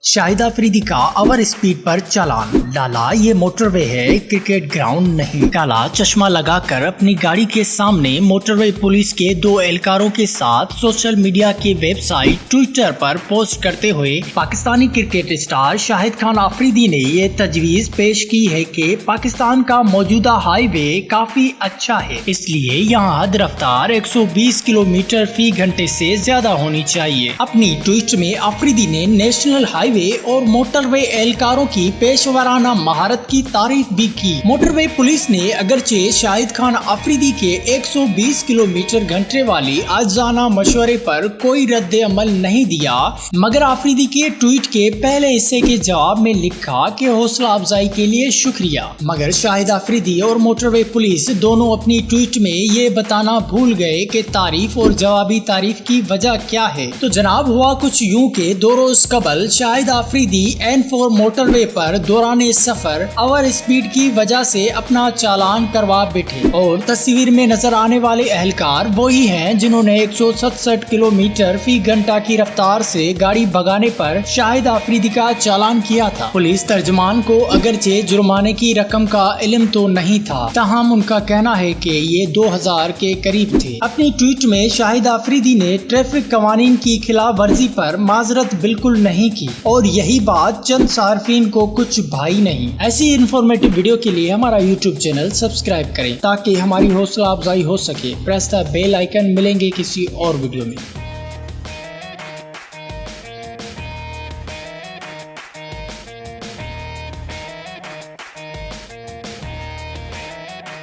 شاہد آفریدی کا over speed پر چالان، لالا یہ motor وے ہے، کرکٹ گراؤنڈ نہیں۔ کالا چشمہ لگا کر اپنی گاڑی کے سامنے موٹر وے پولیس کے 2 اہلکاروں کے ساتھ سوشل میڈیا کی ویب سائٹ ٹویٹر پر پوسٹ کرتے ہوئے پاکستانی کرکٹ اسٹار شاہد خان آفریدی نے یہ تجویز پیش کی ہے کہ پاکستان کا موجودہ ہائی وے کافی اچھا ہے، اس لیے یہاں حد رفتار 120 کلومیٹر فی گھنٹے سے زیادہ ہونی چاہیے۔ اپنی ٹویٹ میں آفریدی نے نیشنل ہائی وے اور موٹر وے اہلکاروں کی پیشہ ورانہ مہارت کی تعریف بھی کی۔ موٹر وے پولیس نے اگرچہ شاہد خان آفریدی کے 120 کلومیٹر گھنٹے والی آجزانہ مشورے پر کوئی رد عمل نہیں دیا، مگر آفریدی کے ٹویٹ کے پہلے حصے کے جواب میں لکھا کہ حوصلہ افزائی کے لیے شکریہ، مگر شاہد آفریدی اور موٹر وے پولیس دونوں اپنی ٹویٹ میں یہ بتانا بھول گئے کہ تعریف اور جوابی تعریف کی وجہ کیا ہے۔ تو جناب ہوا کچھ یوں کہ 2 روز قبل شاہد آفریدی N4 موٹر وے پر دوران سفر اوور اسپیڈ کی وجہ سے اپنا چالان کروا بیٹھے، اور تصویر میں نظر آنے والے اہلکار وہی ہیں جنہوں نے 167 کلومیٹر فی گھنٹہ کی رفتار سے گاڑی بھگانے پر شاہد آفریدی کا چالان کیا تھا۔ پولیس ترجمان کو اگرچہ جرمانے کی رقم کا علم تو نہیں تھا، تاہم ان کا کہنا ہے کہ یہ 2000 کے قریب تھے۔ اپنی ٹویٹ میں شاہد آفریدی نے ٹریفک قوانین کی خلاف ورزی پر معذرت بالکل نہیں کی، اور یہی بات چند صارفین کو کچھ بھائی نہیں۔ ایسی انفارمیٹو ویڈیو کے لیے ہمارا YouTube چینل سبسکرائب کریں تاکہ ہماری حوصلہ افزائی ہو سکے۔ Press the bell icon. ملیں گے کسی اور ویڈیو میں۔